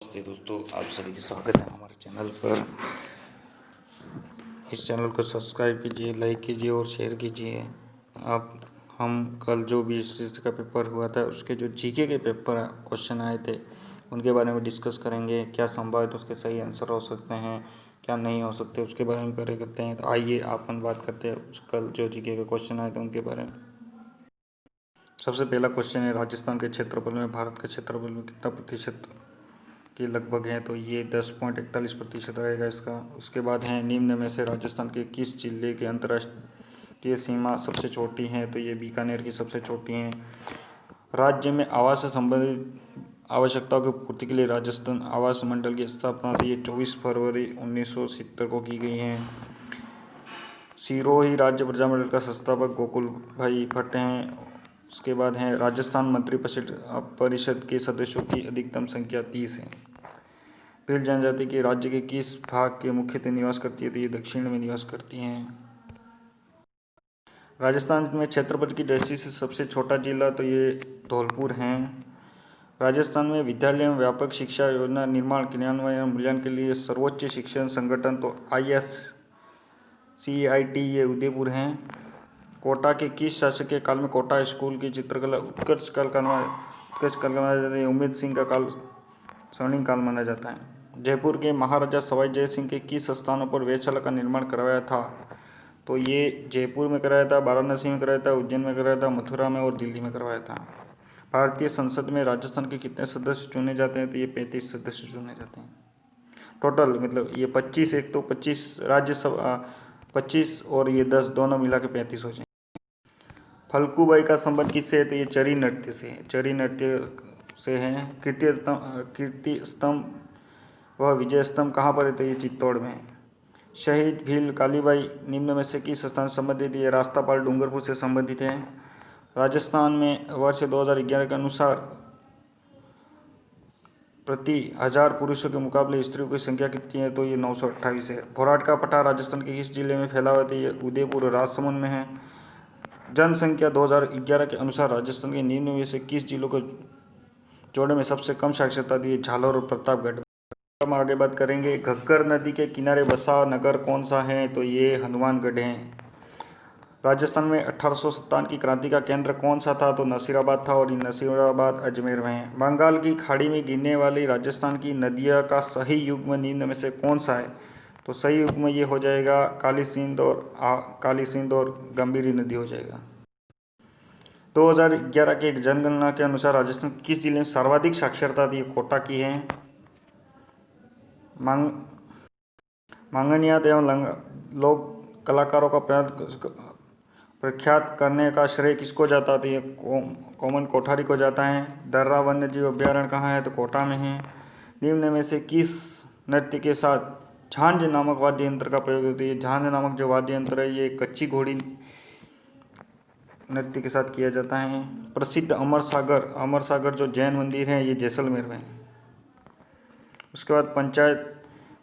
नमस्ते दोस्तों, आप सभी का स्वागत है हमारे चैनल पर। इस चैनल को सब्सक्राइब कीजिए, लाइक कीजिए और शेयर कीजिए। अब हम कल जो 20 का पेपर हुआ था उसके जो जीके के पेपर क्वेश्चन आए थे उनके बारे में डिस्कस करेंगे। क्या संभावित उसके सही आंसर हो सकते हैं, क्या नहीं हो सकते, उसके बारे में करते हैं। तो आइए अपन बात करते हैं कल जो जीके के क्वेश्चन आए थे उनके बारे में। सबसे पहला क्वेश्चन है, राजस्थान के क्षेत्रफल में भारत के क्षेत्रफल में कितना प्रतिशत के लगभग है? तो ये 10.41% रहेगा इसका। उसके बाद है, निम्न में से राजस्थान के किस जिले की अंतर्राष्ट्रीय सीमा सबसे छोटी है? तो ये बीकानेर की सबसे छोटी है। राज्य में आवास से संबंधित आवश्यकताओं की पूर्ति के लिए राजस्थान आवास मंडल की स्थापना तो ये 24 फरवरी 1970 को की गई है। सिरोही राज्य प्रजामंडल का संस्थापक गोकुल भाई भट्ट हैं। उसके बाद है, राजस्थान मंत्री परिषद के सदस्यों की अधिकतम संख्या 30 है। भील जनजाति के राज्य के किस भाग के मुख्यतः निवास करती है? तो ये दक्षिण में निवास करती हैं। राजस्थान में क्षेत्रफल की दृष्टि से सबसे छोटा जिला तो ये धौलपुर है। राजस्थान में विद्यालय में व्यापक शिक्षा योजना निर्माण, क्रियान्वयन, मूल्यांकन के लिए सर्वोच्च शिक्षण संगठन तो ISCIT ये उदयपुर हैं। कोटा के किस शासक के काल में कोटा स्कूल की चित्रकला उत्कर्ष काल माना जाता है? उमेद सिंह का काल स्वर्णिम काल माना जाता है। जयपुर के महाराजा सवाई जय सिंह के किस स्थानों पर वेधशाला का निर्माण करवाया था? तो ये जयपुर में कराया था, वाराणसी में कराया था, उज्जैन में कराया था, मथुरा में और दिल्ली में करवाया था। भारतीय संसद में राजस्थान के कितने सदस्य चुने जाते हैं? तो ये 35 सदस्य चुने जाते हैं टोटल। मतलब ये 25, एक तो 25 राज्यसभा 25 और ये 10 दोनों मिला के 35 हो जाए। फल्गुबाई का संबंध किससे है? तो ये चरी नृत्य से है, चरी नृत्य से है। कीर्ति स्तंभ वह विजय स्तंभ कहाँ पर है? तो ये चित्तौड़ में है। शहीद भील कालीबाई निम्न में से किस स्थान से संबंधित? ये रास्तापाल डूंगरपुर से संबंधित है। राजस्थान में वर्ष 2011 के अनुसार प्रति 1000 पुरुषों के मुकाबले स्त्रियों की संख्या कितनी है? तो ये 928 है। भोराट का पठार राजस्थान के किस जिले में फैला हुआ है? तो ये उदयपुर और राजसमंद में है। जनसंख्या 2011 के अनुसार राजस्थान के निम्न में से किस जिलों को जोड़ने में सबसे कम साक्षरता दी? झालोर और प्रतापगढ़। हम आगे बात करेंगे, घग्गर नदी के किनारे बसा नगर कौन सा है? तो ये हनुमानगढ़ है। राजस्थान में 1857 की क्रांति का केंद्र कौन सा था? तो नसीराबाद था और ये नसीराबाद अजमेर में है। बंगाल की खाड़ी में गिरने वाली राजस्थान की नदियों का सही युग्म निम्न में से कौन सा है? तो सही युग्म ये हो जाएगा काली सिंध और गंभीरी नदी हो जाएगा। 2011 के एक जनगणना के अनुसार राजस्थान किस जिले में सर्वाधिक साक्षरता थी? कोटा की है। मांगनियात एवं लोक कलाकारों का प्रख्यात करने का श्रेय किसको जाता है? कोमन कोठारी को जाता है। दर्रा वन्य जीव अभ्यारण्य कहाँ है? तो कोटा में है। निम्न में से किस नृत्य के साथ झांझ नामक वाद्य यंत्र का प्रयोग होता है? झांझ नामक जो वाद्य यंत्र है ये कच्ची घोड़ी नृत्य के साथ किया जाता है। प्रसिद्ध अमर सागर जो जैन मंदिर है ये जैसलमेर में है। उसके बाद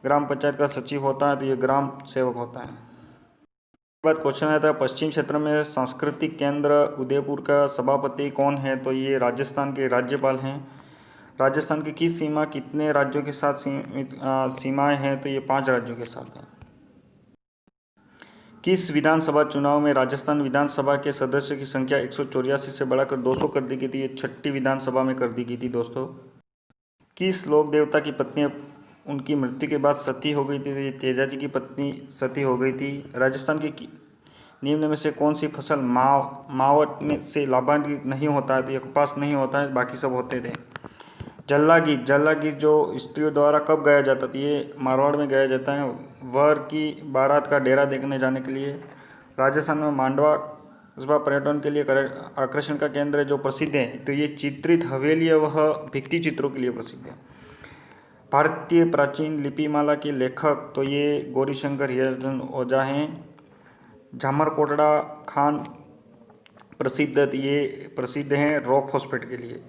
ग्राम पंचायत का सचिव होता है तो ये ग्राम सेवक होता है। उसके बाद क्वेश्चन आता है, पश्चिम क्षेत्र में सांस्कृतिक केंद्र उदयपुर का सभापति कौन है? तो ये राजस्थान के राज्यपाल हैं। राजस्थान की किस सीमा कितने राज्यों के साथ सीमाएं हैं? तो ये 5 राज्यों के साथ है। किस विधानसभा चुनाव में राजस्थान विधानसभा के सदस्यों की संख्या 184 से बढ़ाकर 200 कर दी गई थी? ये 6ठी विधानसभा में कर दी गई थी दोस्तों। किस लोक देवता की पत्नी उनकी मृत्यु के बाद सती हो गई थी? तेजाजी की पत्नी सती हो गई थी। राजस्थान की निम्न में से कौन सी फसल मावट में से लाभान्वित नहीं होता है? तो ये कपास नहीं होता है, बाकी सब होते थे। जल्ला गीत जो स्त्रियों द्वारा कब गाया जाता था? ये मारवाड़ में गाया जाता है वर की बारात का डेरा देखने जाने के लिए। राजस्थान में मांडवा कस्बा पर्यटन के लिए आकर्षण का केंद्र है जो प्रसिद्ध है। तो ये चित्रित हवेली वह भित्ति चित्रों के लिए प्रसिद्ध है। भारतीय प्राचीन लिपिमाला के लेखक तो ये गौरीशंकर हीराचंद ओझा हैं। झामरकोटड़ा खान प्रसिद्ध हैं रॉक फॉस्फेट के लिए।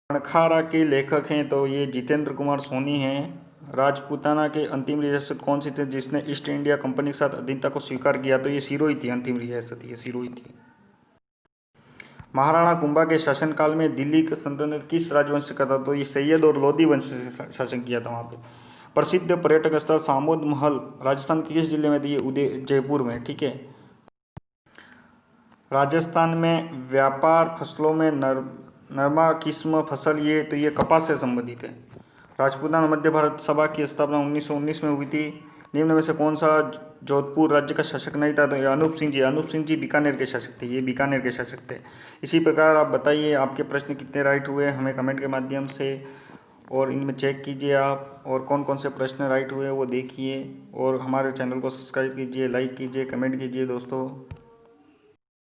अणखारा के लेखक हैं तो ये जितेंद्र कुमार सोनी हैं। राजपूताना के अंतिम रियासत कौन सी थी जिसने ईस्ट इंडिया कंपनी के साथ अधीनता को स्वीकार किया? तो ये सिरोही थी, अंतिम रियासत ये सिरोही थी। महाराणा कुंभा के शासनकाल में दिल्ली का सल्तनत किस राजवंश का था? तो ये सैयद और लोधी वंश से शासन किया था वहाँ पे। प्रसिद्ध पर्यटक स्थल सामोद महल राजस्थान के किस जिले में थी? ये जयपुर में, ठीक है। राजस्थान में व्यापार फसलों में नरमा किस्म फसल ये कपास से संबंधित है। राजपूताना मध्य भारत सभा की स्थापना 1919 में हुई थी। निम्न में से कौन सा जोधपुर राज्य का शासक नहीं था? तो ये अनूप सिंह जी बीकानेर के शासक थे, ये बीकानेर के शासक थे। इसी प्रकार आप बताइए आपके प्रश्न कितने राइट हुए हमें कमेंट के माध्यम से, और इनमें चेक कीजिए आप, और कौन कौन से प्रश्न राइट हुए वो देखिए, और हमारे चैनल को सब्सक्राइब कीजिए, लाइक कीजिए, कमेंट कीजिए दोस्तों।